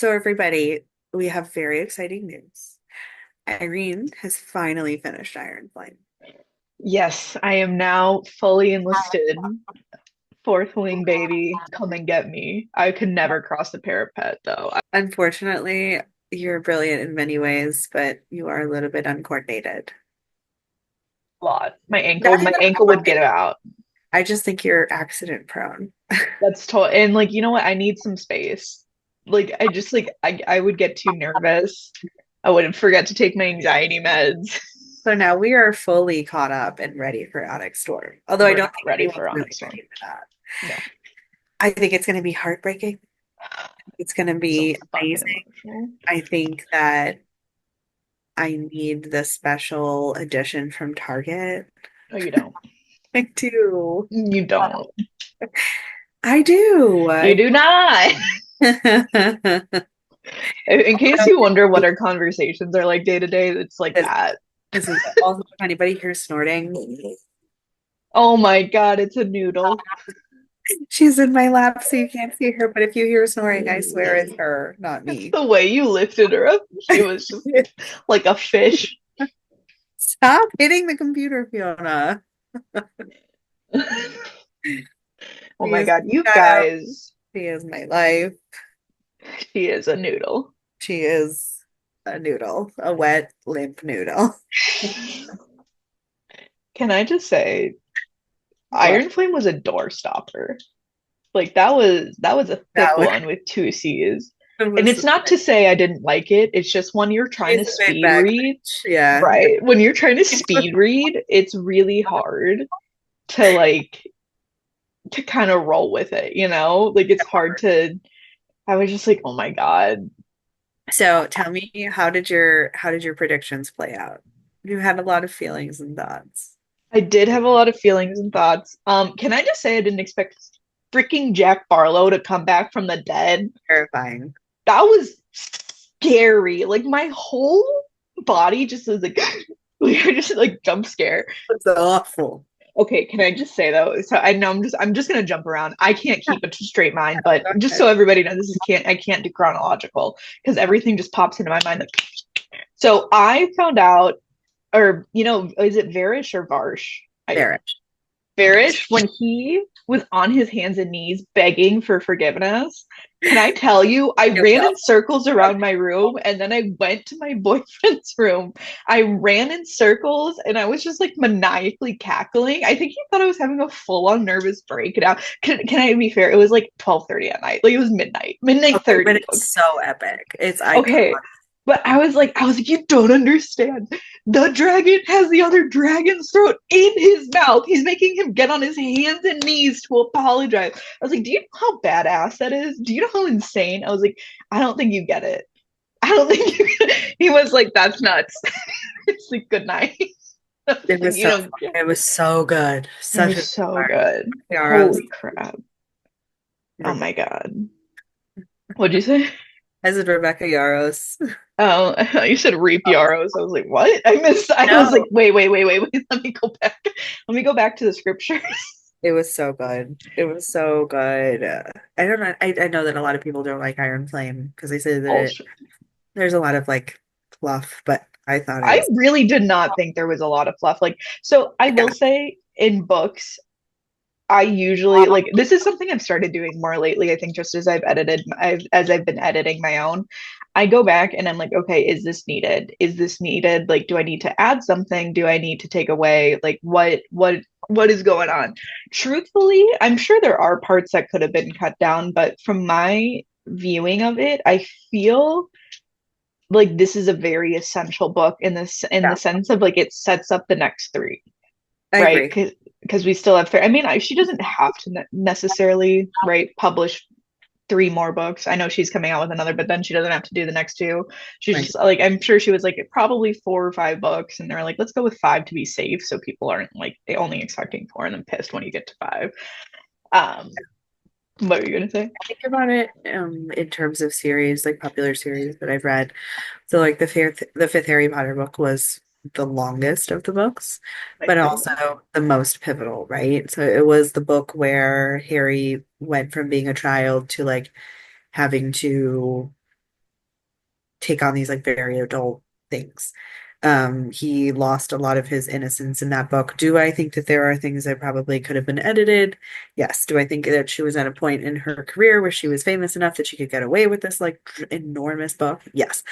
So, everybody, we have very exciting news. Irene has finally finished Iron Flame. Yes, I am now fully enlisted. Fourth wing baby, come and get me. I could never cross the parapet though. Unfortunately, you're brilliant in many ways, but you are a little bit uncoordinated. A lot. My Not ankle, my even ankle would get uncoordinated. out. I just think you're accident prone. That's total. And like, you know what? I need some space. I would get too nervous. I would forget to take my anxiety meds. So now we are fully caught up and ready for Onyx Storm. Although I We're don't not think ready anyone's for really Onyx Storm. ready for that. No. I think it's going to be heartbreaking. It's going to So be fucking amazing. emotional. I think that I need the special edition from Target. No, you don't. I do. You don't. I do. You do not. In case you wonder what our conversations are like day to day, it's like This that. this is also if anybody hears snorting. Oh my God, it's a noodle. She's in my lap, so you can't see her. But if you hear snoring, I swear it's her, not me. The way you lifted her up, she was just like a fish. Stop hitting the computer, Fiona. Oh She my is God, my you child. guys, She is my life. she is a noodle. She is a noodle, a wet, limp noodle. Can I just say, What? Iron Flame was a door stopper. Like that was a thick That was, one with two C's. it And was it's not to say I didn't like it. It's just when you're trying she's to a bit speed read, baggage. Yeah. right? When you're trying to speed read, it's really hard to kind of roll with it, you know? Like it's hard to I was just like, "Oh my God." So tell me, how did your predictions play out? You had a lot of feelings and thoughts. I did have a lot of feelings and thoughts. Can I just say I didn't expect freaking Jack Barlow to come back from the dead? Terrifying. That was scary. Like my whole body just was like, I just like jump scare. It's awful. Okay, can I just say though? So I know I'm just gonna jump around. I can't keep a straight mind, but just Okay. so everybody knows, I can't do chronological because everything just pops into my mind. Like, so I found out, or is it Varish or Varsh? I There. Barish, when he was on his hands and knees begging for forgiveness, can I tell you, I It ran was in circles around my room and then I went to my boyfriend's room. I ran in circles and I was just like maniacally cackling. I think he thought I was having a full-on nervous breakdown. Can I be fair? It was like 12:30 at night. Like it was midnight. Midnight okay, but 30. it's so epic. It's iconic. Okay. But I was like, you don't understand. The dragon has the other dragon's throat in his mouth. He's making him get on his hands and knees to apologize. I was like, do you know how badass that is? Do you know how insane? I was like, I don't think you get it. I don't think you He was like, that's nuts. It's like, good night. I was It like, was you so don't get it was so good. it. It Such was a so smart good. Yarros. Holy crap. Oh Rebecca. my God. What'd you say? I said Rebecca Yarros. Oh, you said Reap Yaros. I was like, what? I missed. I was like, No, wait. Let me go back. Let me go back to the scriptures. it was so good. It was so good. I don't know. I know that a lot of people don't like Iron Flame because they say that Bullshit. there's a lot of like fluff, but I thought it I was really did not think there was a lot of fluff. Like, so I will yeah. say in books, I usually like this is something I've started doing more lately. I think just as I've been editing my own, I go back and I'm like, okay, is this needed? Is this needed? Like, do I need to add something? Do I need to take away? Like, what is going on? Truthfully, I'm sure there are parts that could have been cut down, but from my viewing of it, I feel like this is a very essential book in the Yeah, sense of like it sets up the next three, I right? agree. Because we still have fair. I mean, she doesn't have to necessarily, right, publish three more books. I know she's coming out with another, but then she doesn't have to do the next two. She's Right. just like, I'm sure she was like probably 4 or 5 books, and they're like, let's go with five to be safe, so people aren't like they only expecting four and then pissed when you get to five. Um, what were you gonna say? Think about it in terms of series, like popular series that I've read. So like the fifth Harry Potter book was the longest of the books, My but favorite. also the most pivotal, right? So it was the book where Harry went from being a child to like having to take on these like very adult things. He lost a lot of his innocence in that book. Do I think that there are things that probably could have been edited? Yes. Do I think that she was at a point in her career where she was famous enough that she could get away with this like enormous book? Yes.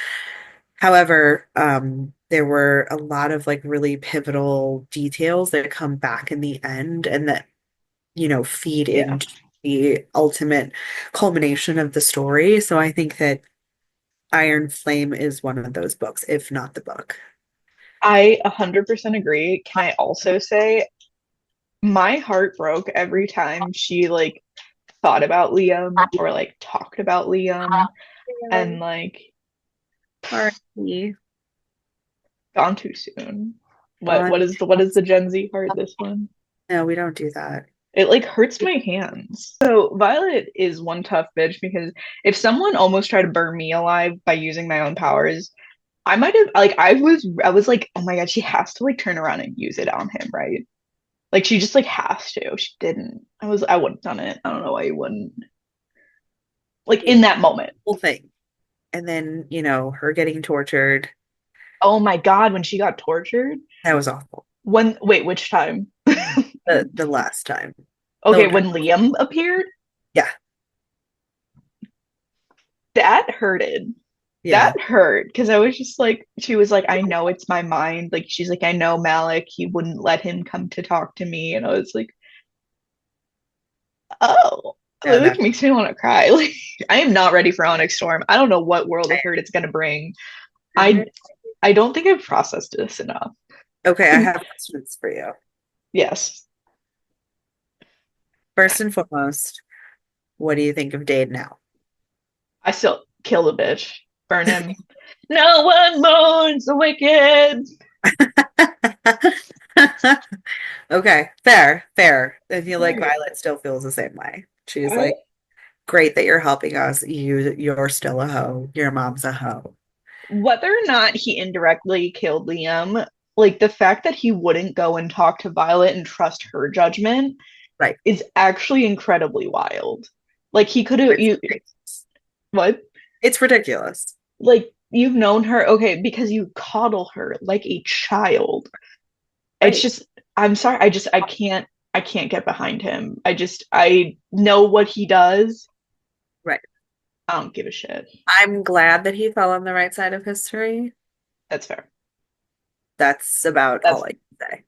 However, there were a lot of like really pivotal details that come back in the end and that, feed Yeah. into the ultimate culmination of the story. So I think that Iron Flame is one of those books, if not the book. I 100% agree. Can I also say my heart broke every time she like thought about Liam or like talked about Liam Yeah. and like R.I.P. gone too soon. What Gone. what is the Gen Z heart this one? No, we don't do that. It like hurts my hands. So Violet is one tough bitch because if someone almost tried to burn me alive by using my own powers, I might have like I was like, oh my God, she has to like turn around and use it on him, right? Like she just like has to. She didn't. I wouldn't have done it. I don't know why you wouldn't. Like The in that moment. whole thing. And then, her getting tortured. Oh my God, when she got tortured. That was awful. When wait, which time? The last time. Okay, The when Liam appeared, Yeah. that hurted. Yeah. That hurt because I was just like, she was like, I know it's my mind. Like, she's like, I know Malik, he wouldn't let him come to talk to me. And I was like, oh, No, which that makes me want to cry. Like, I am not ready for Onyx Storm. I don't know what world of hurt it's gonna bring. I I don't think I've processed this enough. Okay, I have questions for you. Yes. First and foremost, what do you think of Dade now? I still kill the bitch. Burn him. No one mourns the wicked. Okay, fair, fair. I feel like Right. Violet still feels the same way. She's I like, great that you're helping us. You're still a hoe. Your mom's a hoe. whether or not he indirectly killed Liam, like the fact that he wouldn't go and talk to Violet and trust her judgment Right. is actually incredibly wild. Like he could have It's you ridiculous. what? It's ridiculous. Like you've known her, okay, because you coddle her like a child. It's Right. just I'm sorry, I can't get behind him. I know what he does. Right. I don't give a shit. I'm glad that he fell on the right side of history. That's fair. That's about That's all I can say.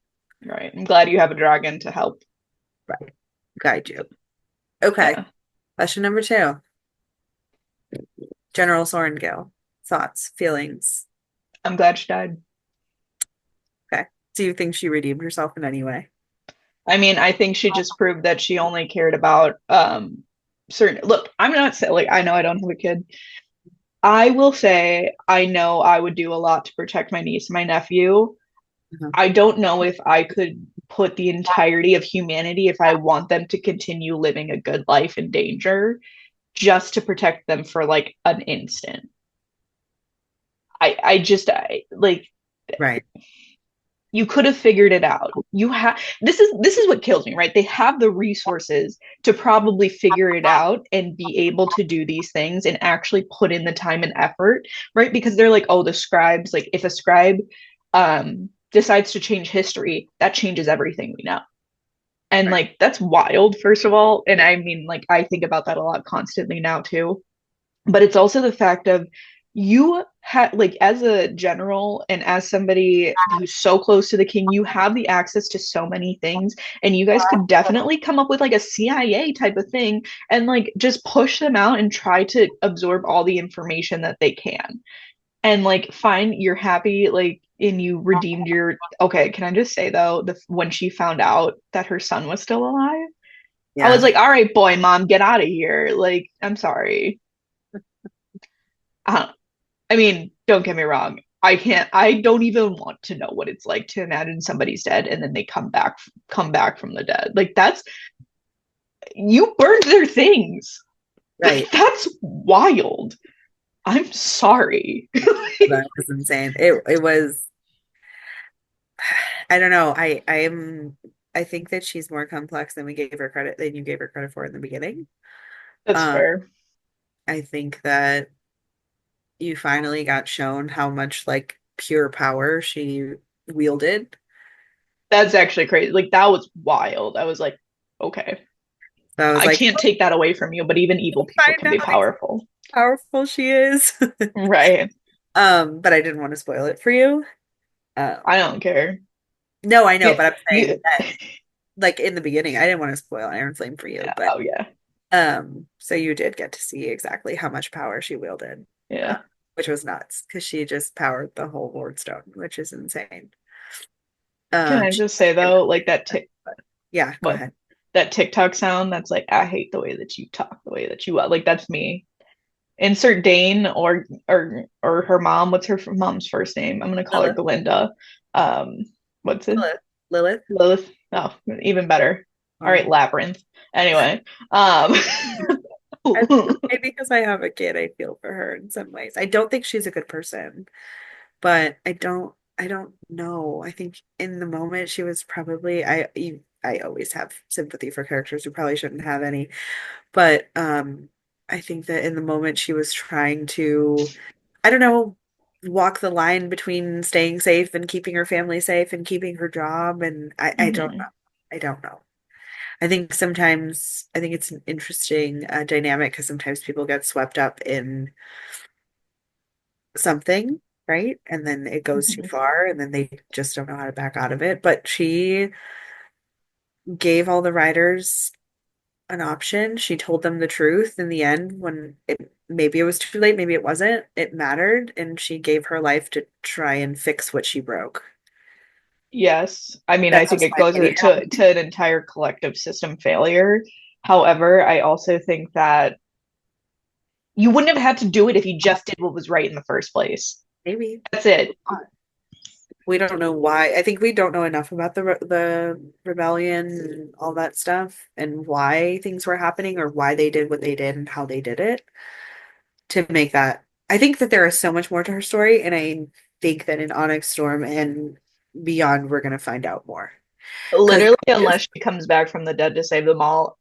right. I'm glad you have a dragon to help. Right. Guide you. Okay. Yeah. Question number two. General Sorrengail. Thoughts, feelings. I'm glad she died. Okay. Do you think she redeemed herself in any way? I mean, I think she just proved that she only cared about certain look, I'm not saying like I know I don't have a kid. I will say I know I would do a lot to protect my niece and my nephew. Mhm. I don't know if I could put the entirety of humanity if I want them to continue living a good life in danger just to protect them for like an instant. I like Right. you could have figured it out. You have this is what kills me, right? They have the resources to probably figure it out and be able to do these things and actually put in the time and effort, right? Because they're like, oh, the scribes, like if a scribe decides to change history, that changes everything we know. And Right. like that's wild, first of all. And I mean, like I think about that a lot constantly now too. But it's also the fact of you had like as a general and as somebody who's so close to the king, you have the access to so many things, and you guys could definitely come up with like a CIA type of thing and like just push them out and try to absorb all the information that they can. And like fine, you're happy like and you redeemed your okay, can I just say though, when she found out that her son was still alive, I was Yeah. like, all right, boy, mom, get out of here. Like, I'm sorry. Uh, I mean, don't get me wrong. I don't even want to know what it's like to imagine somebody's dead and then they come back from the dead. Like that's you burned their things. Like Right. that's wild. I'm sorry. That was insane. It was I don't know. I think that she's more complex than you gave her credit for in the beginning. That's Um, fair. I think that you finally got shown how much like pure power she wielded. That's actually crazy. Like that was wild. I was like, okay, So I was I like, can't take that away from you, but even evil people find can be out exactly powerful. how powerful she is. Right. But I didn't want to spoil it for you. I Um, don't care. no, I know, Yeah, but I'm saying you that like in the beginning, I didn't want to spoil Iron Flame for you, yeah, but oh yeah. so you did get to see exactly how much power she wielded, Yeah. which was nuts because she just powered the whole Lord Stone, which is insane. Can I She just did say give though, her, like that tick but yeah, go what ahead. that TikTok sound that's like, I hate the way that you talk, the way that you like that's me. Insert Dane or her mom. What's her mom's first name? I'm gonna call her Lilith, Glinda. Um, what's it? Lilith, Lilith. Lilith. Oh, even better. All right, Um, Labyrinth. Anyway, um, I, maybe because I have a kid, I feel for her in some ways. I don't think she's a good person, but I don't know. I think in the moment she was probably I always have sympathy for characters who probably shouldn't have any, but I think that in the moment she was trying to, I don't know, walk the line between staying safe and keeping her family safe and keeping her job, and I don't know. mhm, I don't know. I think sometimes I think it's an interesting dynamic because sometimes people get swept up in something, right? And then it goes too mhm. far and then they just don't know how to back out of it. But she gave all the writers an option. She told them the truth in the end when it maybe it was too late, maybe it wasn't. It mattered, and she gave her life to try and fix what she broke. Yes. I mean, I That's think just it my goes opinion. to an entire collective system failure. However, I also think that you wouldn't have had to do it if you just did what was right in the first place. Maybe. That's it. We don't know why. I think we don't know enough about the rebellion and all that stuff and why things were happening or why they did what they did and how they did it to make that. I think that there is so much more to her story, and I think that in Onyx Storm and beyond, we're gonna find out more. Because Literally, unless she comes back from the dead to save them all,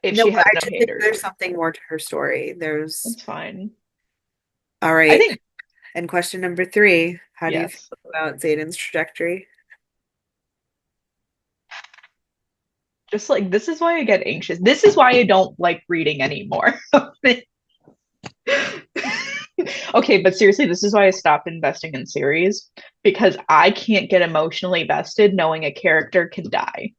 if no, she but has I no just think haters, there's something more to her story. There's that's fine. all I right. think And question number three, how do you feel yes. about Zayden's trajectory? Just like this is why I get anxious. This is why I don't like reading anymore. Okay, but seriously, this is why I stopped investing in series because I can't get emotionally vested knowing a character can die.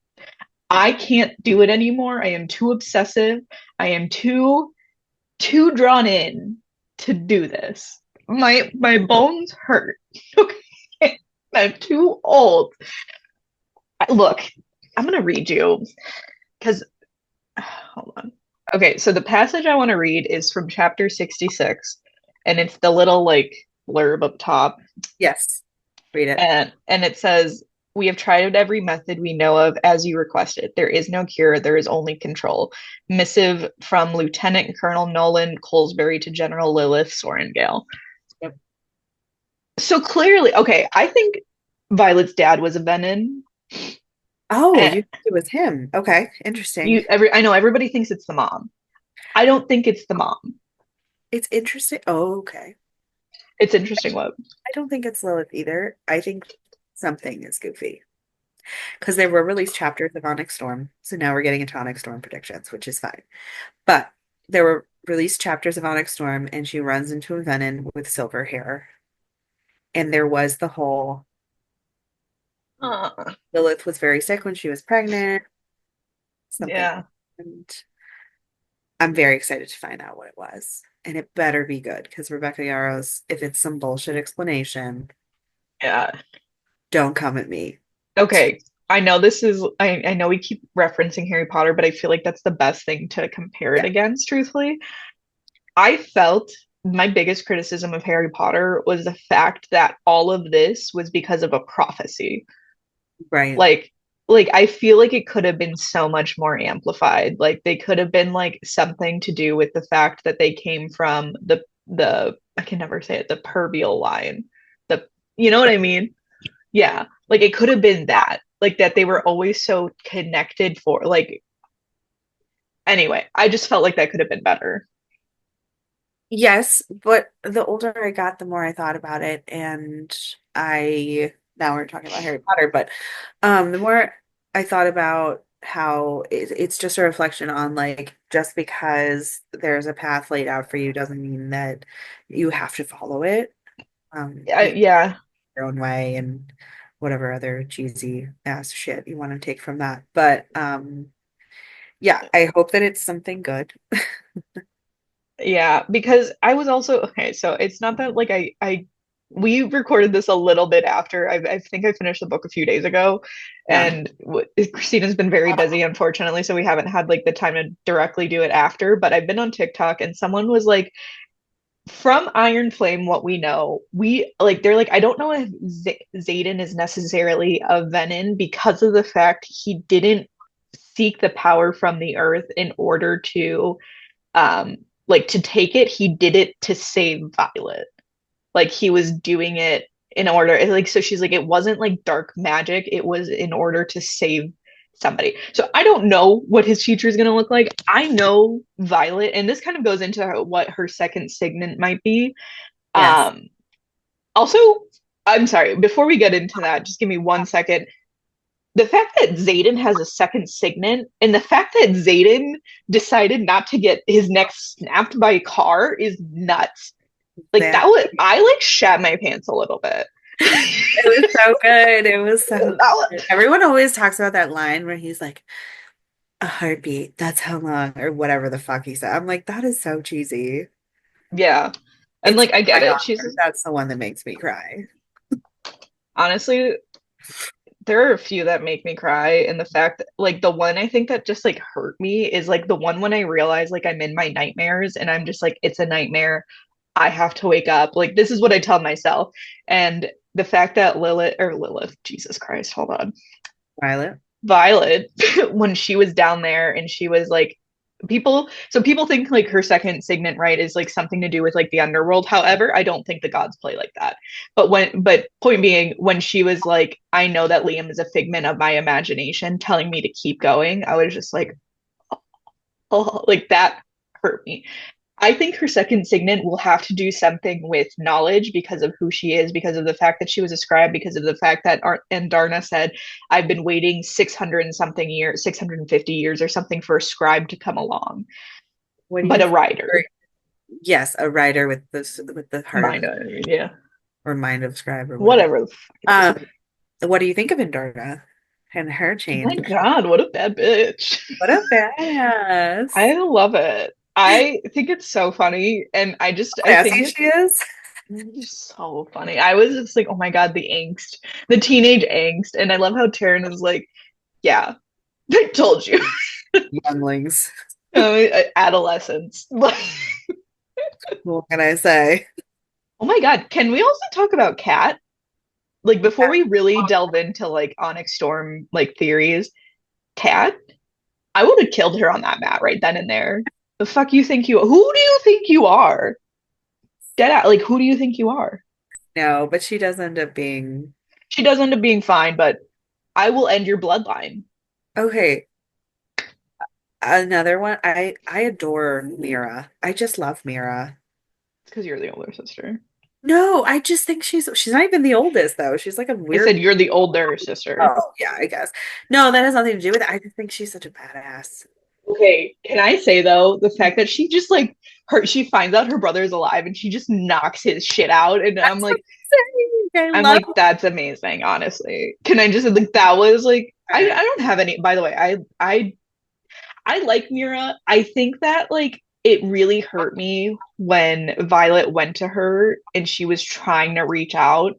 I can't do it anymore. I am too obsessive. I am too drawn in to do this. My bones hurt. Okay. I'm too old. Look, I'm gonna read you because hold on. Okay, so the passage I want to read is from chapter 66, and it's the little like blurb up top. Yes, read it. And it says, "We have tried every method we know of as you requested. There is no cure, there is only control." Missive from Lieutenant Colonel Nolan Colesbury to General Lilith Sorengale. Yep. So clearly, okay, I think Violet's dad was a Venom. Oh, And you think it was him. Okay, interesting. I know everybody thinks it's the mom. I don't think it's the mom. It's interesting. Oh, okay. It's interesting what. I don't think it's Lilith either. I think something is goofy because there were released chapters of Onyx Storm. So now we're getting into Onyx Storm predictions, which is fine. But there were released chapters of Onyx Storm, and she runs into a Venom with silver hair. And there was the whole Uh, Lilith was very sick when she was pregnant, something. yeah, And I'm very excited to find out what it was. And it better be good because Rebecca Yarros, if it's some bullshit explanation, yeah. don't come at me. Okay, I know this is I know we keep referencing Harry Potter, but I feel like that's the best thing to compare it Yeah, against, truthfully. I felt my biggest criticism of Harry Potter was the fact that all of this was because of a prophecy. right. Like I feel like it could have been so much more amplified. Like they could have been like something to do with the fact that they came from the I can never say it, the pervial line. The you know what I mean? Yeah, like it could have been that, like that they were always so connected for like anyway, I just felt like that could have been better. Yes, but the older I got, the more I thought about it, and now we're talking about Harry Potter, but the more I thought about how it's just a reflection on like just because there's a path laid out for you doesn't mean that you have to follow it. You Yeah, your own way and whatever other cheesy ass shit you want to take from that. But yeah, I hope that it's something good. yeah, because I was also okay, so it's not that like we recorded this a little bit after I think I finished the book a few days ago, Yeah. and Christina's been very busy, unfortunately, so we haven't had like the time to directly do it after, but I've been on TikTok and someone was like, from Iron Flame, what we know, we like they're like, I don't know if Xaden is necessarily a Venom because of the fact he didn't seek the power from the earth in order to like to take it. He did it to save Violet. Like he was doing it in order, like, so she's like, it wasn't like dark magic, it was in order to save somebody. So I don't know what his future is going to look like. I know Violet, and this kind of goes into what her second signet might be. Yes. um Also, I'm sorry, before we get into that, just give me 1 second. The fact that Xaden has a second signet and the fact that Xaden decided not to get his neck snapped by a car is nuts. Like that was, Exactly. I like shat my pants a little bit. It was so good. It was so That good. Everyone always talks about that line where he's like, a heartbeat, that's how long, or whatever the fuck he said. I'm like, that is so cheesy. yeah. And It's like I my get it. She's daughter. That's the one that makes me cry. honestly, there are a few that make me cry, and the fact that like the one I think that just like hurt me is like the one when I realize like I'm in my nightmares and I'm just like, it's a nightmare. I have to wake up. Like this is what I tell myself. And the fact that Lilith, Jesus Christ, hold on. Violet. Violet, when she was down there and she was like, people think like her second signet, right, is like something to do with like the underworld. However, I don't think the gods play like that. But point being, when she was like, I know that Liam is a figment of my imagination telling me to keep going, I was just like, oh, like that hurt me. I think her second signet will have to do something with knowledge because of who she is, because of the fact that she was a scribe, because of the fact that and Darna said, I've been waiting 600 and something years, 650 years or something for a scribe to come along, What do but you a think? Or, writer. yes, a writer with the heart Mind, of yeah. or mind of scribe or whatever. Whatever the fuck it is. Um, what do you think of Indorna and her Oh my change? God, what a bad bitch. What a badass. I love it. I think it's so funny. And I think Sassy it's she is. so funny. I was just like, oh my God, the angst, the teenage angst. And I love how Taryn is like, yeah, I told you. Younglings. Adolescence. Like, What can I say? oh my God, can we also talk about Kat? Like before we really delve into like Onyx Storm like theories, Kat, I would have killed her on that mat right then and there. The fuck you think you? Who do you think you are? Dead out. Like who do you think you are? No, but she does end up being She does end up being fine, but I will end your bloodline. okay. Another one. I adore Mira. I just love Mira. It's because you're the older sister. No, I just think she's not even the oldest though. She's like a I said weird. you're the older sister. Oh, yeah, I guess. No, that has nothing to do with it. I just think she's such a badass. Okay, can I say though, the fact that she just like she finds out her brother is alive and she just knocks his shit out, and That's what I'm saying. I I'm love like, that's amazing, honestly. Can I just like that was like I her. don't have any, by the way, I like Mira. I think that like it really hurt me when Violet went to her and she was trying to reach out.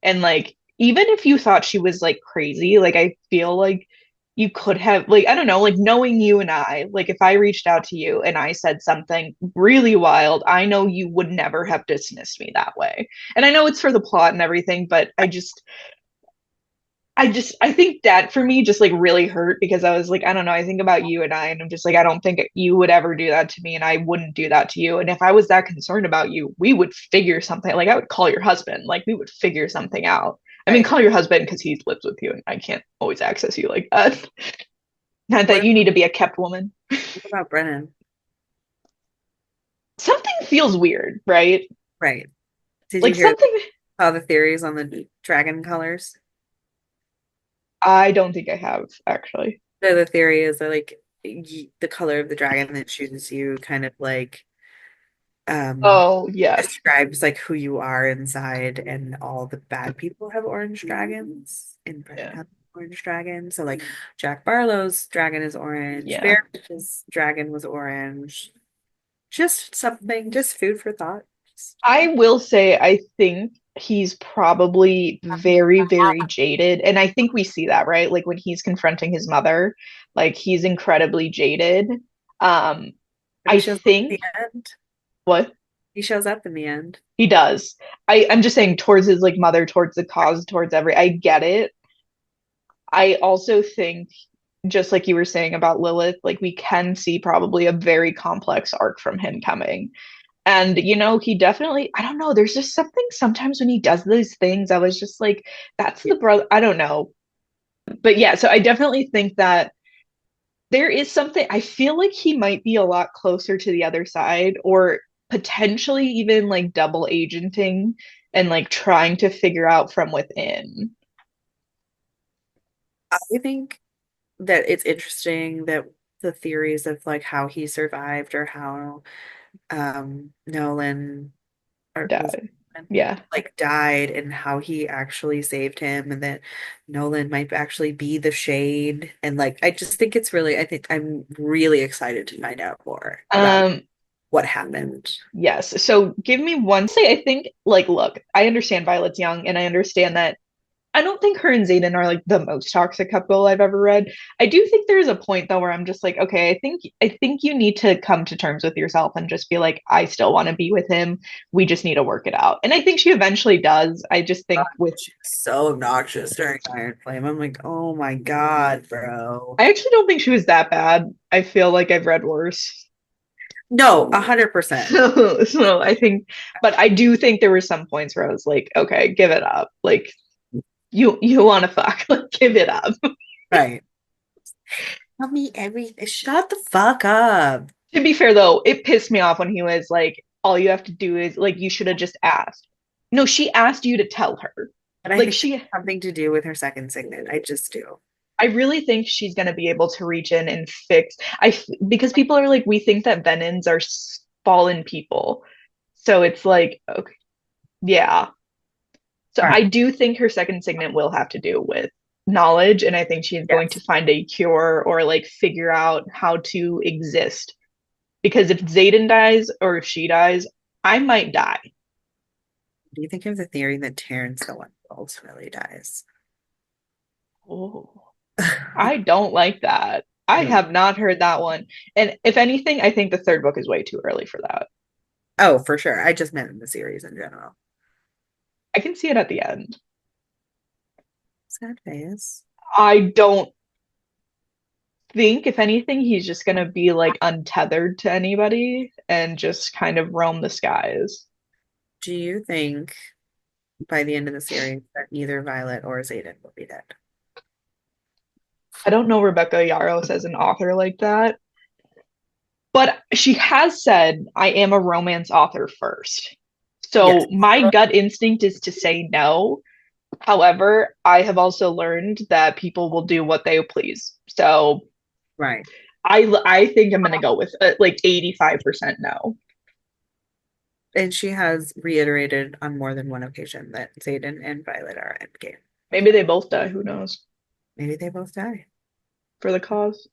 And like, even if you thought she was like crazy, like I feel like you could have, like, I don't know, like knowing you and I, like if I reached out to you and I said something really wild, I know you would never have dismissed me that way. And I know it's for the plot and everything, but I think that for me just like really hurt because I was like, I don't know, I think about you and I, and I'm just like, I don't think you would ever do that to me, and I wouldn't do that to you. And if I was that concerned about you, we would figure something. Like I would call your husband, like we would figure something out. I mean, Right. call your husband because he lives with you and I can't always access you like that. Not that What, you need to be a kept woman. what about Brennan? Something feels weird, right? Right. Did you Like hear something all the theories on the dragon colors? I don't think I have actually. So the theory is that like the color of the dragon that chooses you kind of like um Oh, yes. describes like who you are inside, and all the bad people have orange dragons, and Brian Yeah. has orange dragon. So like Jack Barlow's dragon is orange, Yeah. Bear's dragon was orange. Just something, just food for thought. Just, I will say I think he's probably very, very jaded. And I think we see that, right? Like when he's confronting his mother, like he's incredibly jaded. Um, but he I shows up at think the end. what He shows up in the end. he does. I'm just saying towards his like mother, towards the cause, towards every I get it. I also think just like you were saying about Lilith, like we can see probably a very complex arc from him coming. And he definitely, I don't know, there's just something sometimes when he does these things, I was just like, that's Yeah. the brother, I don't know. But yeah, so I definitely think that there is something, I feel like he might be a lot closer to the other side, or potentially even like double agenting and like trying to figure out from within. I think that it's interesting that the theories of like how he survived, or how Nolan, or was Die. it, Yeah. like died, and how he actually saved him, and that Nolan might actually be the shade. And like I just think it's really, I think I'm really excited to find out more about Um, what happened. yes. So give me one say I think like look, I understand Violet's young and I understand that I don't think her and Xaden are like the most toxic couple I've ever read. I do think there is a point though where I'm just like, okay, I think you need to come to terms with yourself and just be like, I still want to be with him. We just need to work it out. And I think she eventually does. I just think with She's so obnoxious during Iron Flame. I'm like, oh my God, bro. I actually don't think she was that bad. I feel like I've read worse. No, 100%. So I think, but I do think there were some points where I was like, okay, give it up. Like you want to fuck, like give it up. Right. Tell me everything. Shut the fuck up. To be fair though, it pissed me off when he was like, all you have to do is like you should have just asked. No, she asked you to tell her. But I Like think that's she something to do with her second signet. I just do. I really think she's going to be able to reach in and fix because people are like we think that Venons are fallen people. So it's like okay, yeah. So I Right. do think her second signet will have to do with knowledge and I think she's going to Yes. find a cure or like figure out how to exist. Because if Xaden dies or if she dies, I might die. Do you think of the theory that Terrence the one ultimately dies? Oh, I don't like that. I Really? have not heard that one. And if anything, I think the third book is way too early for that. Oh, for sure. I just meant in the series in general. I can see it at the end. Sad face. I don't think, if anything, he's just going to be like untethered to anybody and just kind of roam the skies. Do you think by the end of the series that neither Violet or Xaden will be dead? I don't know Rebecca Yarros as an author like that, but she has said, I am a romance author first. Yes. So my gut instinct is to say no. However, I have also learned that people will do what they please. So Right. I think I'm gonna go with like 85% no. And she has reiterated on more than one occasion that Xaden and Violet are endgame. Maybe they both die. Who knows? Maybe they both die. For the cause.